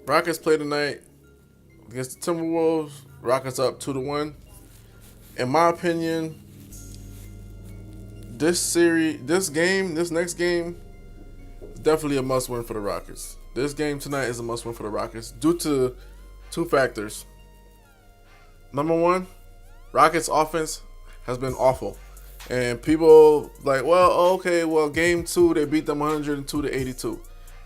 Rockets play tonight against the Timberwolves. Rockets up 2-1. In my opinion, this next game is definitely a must-win for the Rockets. This game tonight is a must-win for the Rockets due to two factors. Number one, Rockets offense has been awful. And people like, well, okay, well, game 2, they beat them 102-82.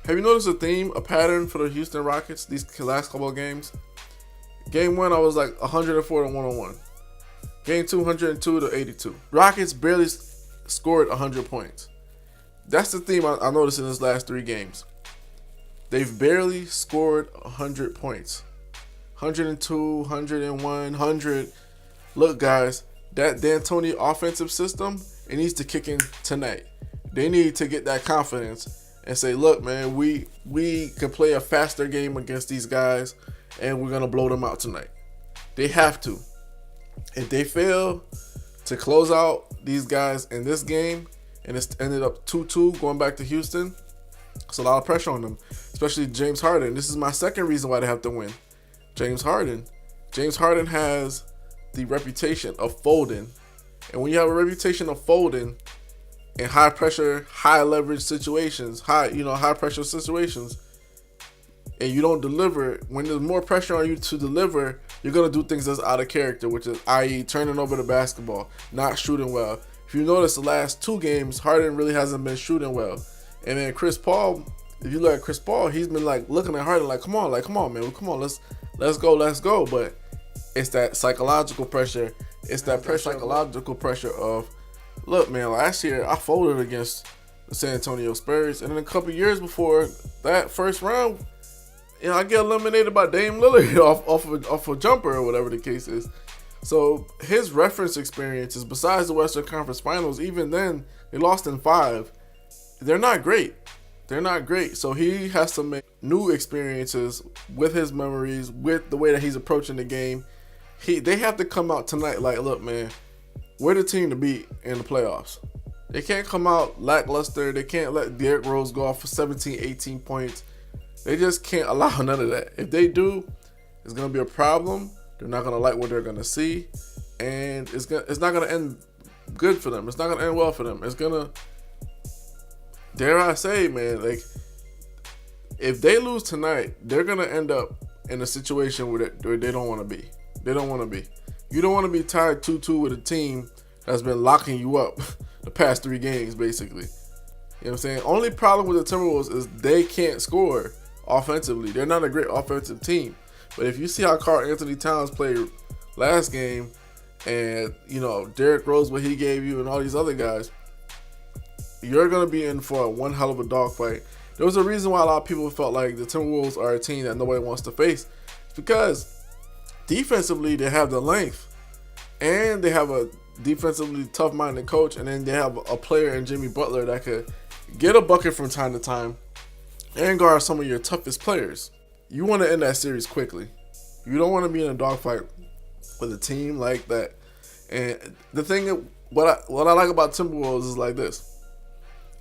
Have you noticed a theme, a pattern for the Houston Rockets these last couple of games? Game 1, I was like 104-101. Game 2, 102-82. Rockets barely scored 100 points. That's the theme I noticed in these last 3 games. They've barely scored 100 points. 102, 101, 100. Look, guys, that D'Antoni offensive system, it needs to kick in tonight. They need to get that confidence and say, look, man, we can play a faster game against these guys, and we're going to blow them out tonight. They have to. If they fail to close out these guys in this game, and it's ended up 2-2 going back to Houston, it's a lot of pressure on them, especially James Harden. This is my second reason why they have to win. James Harden. James Harden has the reputation of folding. And when you have a reputation of folding in high pressure, high leverage situations, high pressure situations, and you don't deliver, when there's more pressure on you to deliver, you're going to do things that's out of character, which is, i.e., turning over the basketball, not shooting well. If you notice the last 2 games, Harden really hasn't been shooting well. And then Chris Paul, if you look at Chris Paul, he's been like looking at Harden like, come on, man, come on, let's go. But it's that psychological pressure. It's that psychological pressure of, look, man, last year I folded against the San Antonio Spurs, and then a couple years before that first round, I get eliminated by Dame Lillard off a jumper or whatever the case is. So his reference experiences, besides the Western Conference Finals, even then they lost in 5. They're not great. So he has to make new experiences with his memories, with the way that he's approaching the game. They have to come out tonight like, look, man, we're the team to beat in the playoffs. They can't come out lackluster. They can't let Derrick Rose go off for 17, 18 points. They just can't allow none of that. If they do, it's going to be a problem. They're not going to like what they're going to see. And it's not going to end good for them. It's not going to end well for them. It's going to, dare I say, man, like, if they lose tonight, they're going to end up in a situation where they don't want to be. They don't want to be. You don't want to be tied 2-2 with a team that's been locking you up the past 3 games, basically. You know what I'm saying? Only problem with the Timberwolves is they can't score offensively. They're not a great offensive team. But if you see how Karl Anthony Towns played last game, and, Derrick Rose, what he gave you, and all these other guys, you're going to be in for one hell of a dogfight. There was a reason why a lot of people felt like the Timberwolves are a team that nobody wants to face. It's because defensively, they have the length, and they have a defensively tough-minded coach, and then they have a player in Jimmy Butler that could get a bucket from time to time and guard some of your toughest players. You want to end that series quickly. You don't want to be in a dogfight with a team like that. And the thing, what I like about Timberwolves is like this.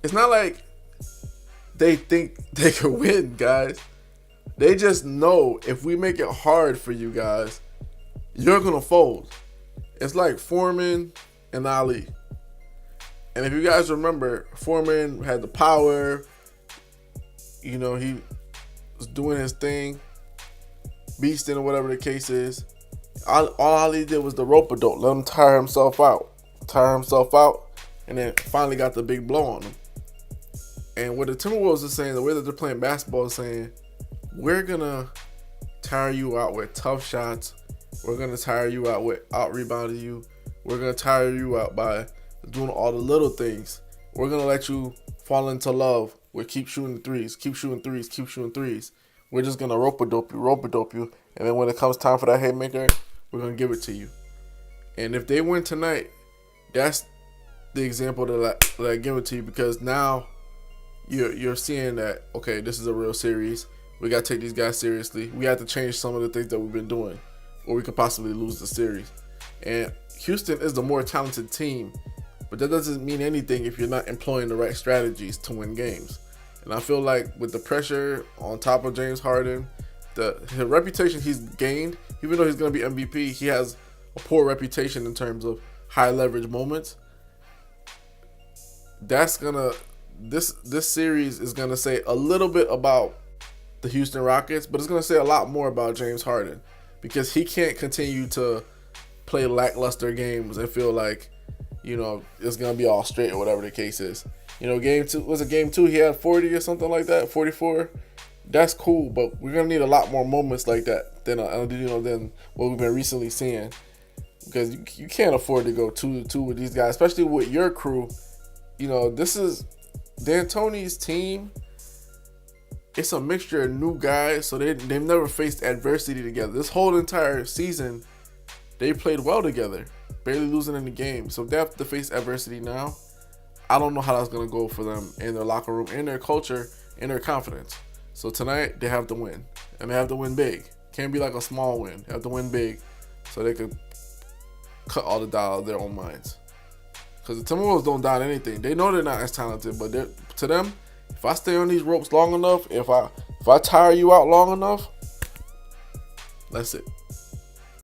It's not like they think they can win, guys. They just know if we make it hard for you guys, you're going to fold. It's like Foreman and Ali. And if you guys remember, Foreman had the power. He was doing his thing, beasting or whatever the case is. All Ali did was the rope-a-dope, let him tire himself out, and then finally got the big blow on him. And what the Timberwolves are saying, the way that they're playing basketball is saying, we're going to tire you out with tough shots. We're going to tire you out with out-rebounding you. We're going to tire you out by doing all the little things. We're going to let you fall into love with keep shooting threes. We're just going to rope-a-dope you. And then when it comes time for that haymaker, we're going to give it to you. And if they win tonight, that's the example that I give it to you, because now you're seeing that, okay, this is a real series. We got to take these guys seriously. We have to change some of the things that we've been doing, or we could possibly lose the series. And Houston is the more talented team, but that doesn't mean anything if you're not employing the right strategies to win games. And I feel like with the pressure on top of James Harden, his reputation he's gained, even though he's going to be MVP, he has a poor reputation in terms of high leverage moments. This series is gonna say a little bit about the Houston Rockets, but it's gonna say a lot more about James Harden, because he can't continue to play lackluster games and feel like, it's gonna be all straight or whatever the case is. Game 2 he had 40 or something like that, 44. That's cool, but we're gonna need a lot more moments like that than what we've been recently seeing, because you can't afford to go 2-2 with these guys, especially with your crew. This is D'Antoni's team. It's a mixture of new guys, so they've never faced adversity together. This whole entire season, they played well together, barely losing in the game. So if they have to face adversity now, I don't know how that's going to go for them in their locker room, in their culture, in their confidence. So tonight, they have to win, and they have to win big. Can't be like a small win. They have to win big so they could cut all the doubt out of their own minds. Because the Timberwolves don't doubt anything. They know they're not as talented, but to them, if I stay on these ropes long enough, if I tire you out long enough, that's it.